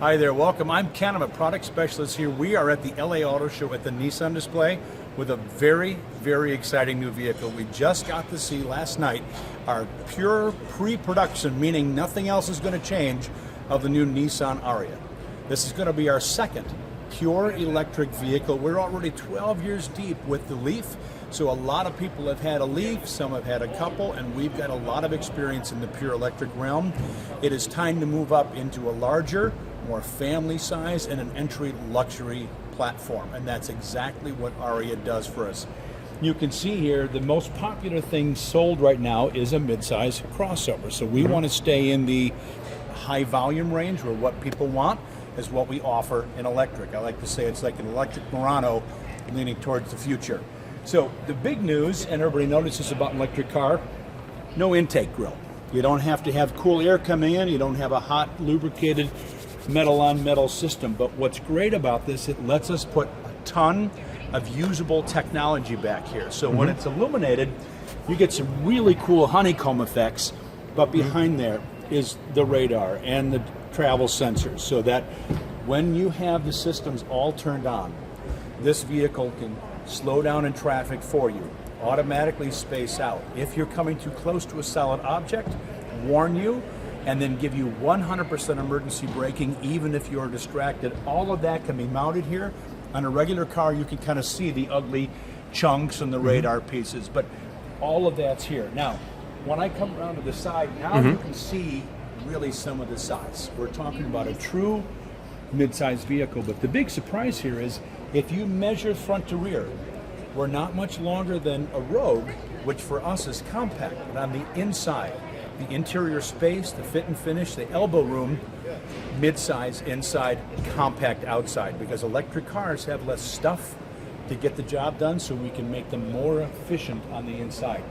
Hi there, welcome. I'm Ken, I'm a product specialist here. We are at the LA Auto Show at the Nissan display with a very, very exciting new vehicle. We just got to see last night our pure pre-production, meaning nothing else is going to change, of the new Nissan ARIYA. This is going to be our second pure electric vehicle. We're already 12 years deep with the Leaf, so a lot of people have had a Leaf, some have had a couple, and we've got a lot of experience in the pure electric realm. It is time to move up into a larger, more family size, and an entry luxury platform, and that's exactly what ARIYA does for us. You can see here the most popular thing sold right now is a midsize crossover, so we want to stay in the high volume range where what people want is what we offer in electric. I like to say it's like an electric Murano leaning towards the future. So the big news, and everybody notices about an electric car, no intake grill. You don't have to have cool air coming in, you don't have a hot lubricated metal on metal system. But what's great about this, it lets us put a ton of usable technology back here. So when it's illuminated, you get some really cool honeycomb effects, but behind there is the radar and the travel sensors, so that when you have the systems all turned on, this vehicle can slow down in traffic for you, automatically space out. If you're coming too close to a solid object, warn you, and then give you 100% emergency braking even if you're distracted. All of that can be mounted here. On a regular car, you can kind of see the ugly chunks and the radar pieces, but all of that's here. Now, when I come around to the side, now you can see really some of the size. We're talking about a true mid-sized vehicle, but the big surprise here is if you measure front to rear, we're not much longer than a Rogue, which for us is compact, but on the inside, the interior space, the fit and finish, the elbow room, mid-size inside, compact outside, because electric cars have less stuff to get the job done, so we can make them more efficient on the inside.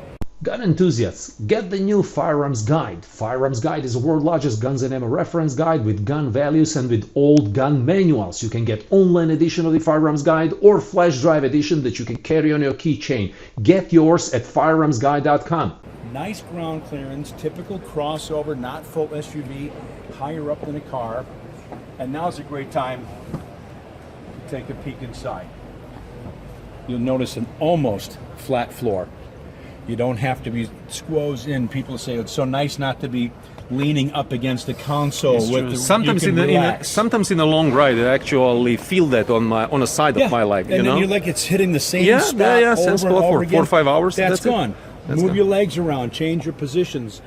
Gun enthusiasts, get the new Firearms Guide. Firearms Guide is the world's largest guns and ammo reference guide with gun values and with old gun manuals. You can get online edition of the Firearms Guide or flash drive edition that you can carry on your keychain. Get yours at firearmsguide.com. Nice ground clearance, typical crossover, not full SUV, higher up than a car. And now's a great time to take a peek inside. You'll notice an almost flat floor. You don't have to be squoze in. People say it's so nice not to be leaning up against the console. Sometimes in a long ride, I actually feel that on the side of my leg. And then you're like it's hitting the same spot over and over again. 4 or 5 hours. That's gone. Move your legs around, change your positions,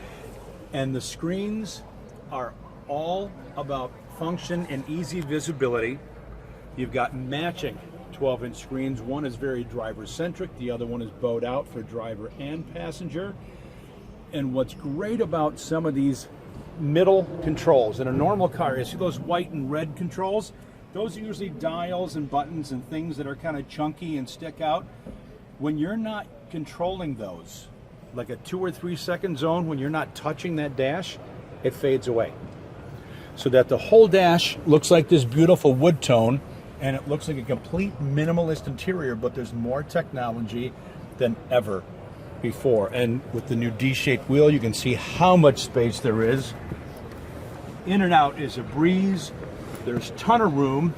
and the screens are all about function and easy visibility. You've got matching 12-inch screens. One is very driver-centric, the other one is bowed out for driver and passenger. And what's great about some of these middle controls, in a normal car, you see those white and red controls? Those are usually dials and buttons and things that are kind of chunky and stick out. When you're not controlling those, like a 2 or 3 second zone, when you're not touching that dash, it fades away. So that the whole dash looks like this beautiful wood tone, and it looks like a complete minimalist interior, but there's more technology than ever before. And with the new D-shaped wheel, you can see how much space there is. In and out is a breeze. There's a ton of room.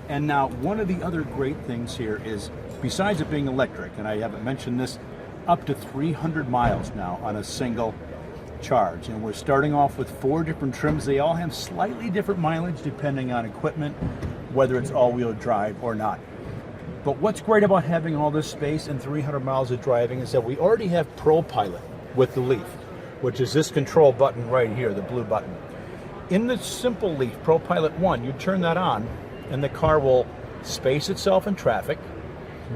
And now one of the other great things here is, besides it being electric, and I haven't mentioned this, up to 300 miles now on a single charge. And we're starting off with 4 different trims. They all have slightly different mileage depending on equipment, whether it's all-wheel drive or not. But what's great about having all this space and 300 miles of driving is that we already have ProPILOT with the Leaf, which is this control button right here, the blue button. In the simple Leaf, ProPILOT 1, you turn that on and the car will space itself in traffic.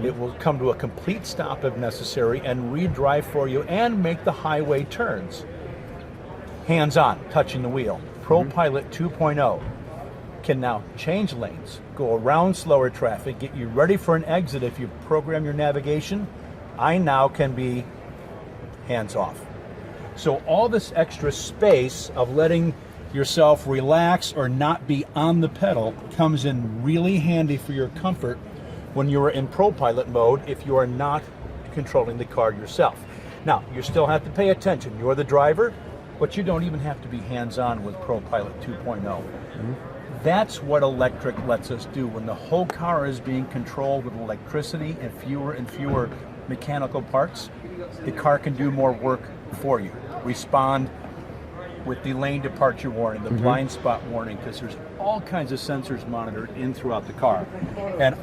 It will come to a complete stop if necessary and re-drive for you and make the highway turns. Hands-on, touching the wheel. ProPILOT 2.0 can now change lanes, go around slower traffic, get you ready for an exit. If you program your navigation, I now can be hands-off. So all this extra space of letting yourself relax or not be on the pedal comes in really handy for your comfort when you are in ProPILOT mode if you are not controlling the car yourself. Now, you still have to pay attention. You're the driver, but you don't even have to be hands-on with ProPILOT 2.0. That's what electric lets us do. When the whole car is being controlled with electricity and fewer mechanical parts, the car can do more work for you. Respond with the lane departure warning, the blind spot warning, because there's all kinds of sensors monitored in throughout the car. And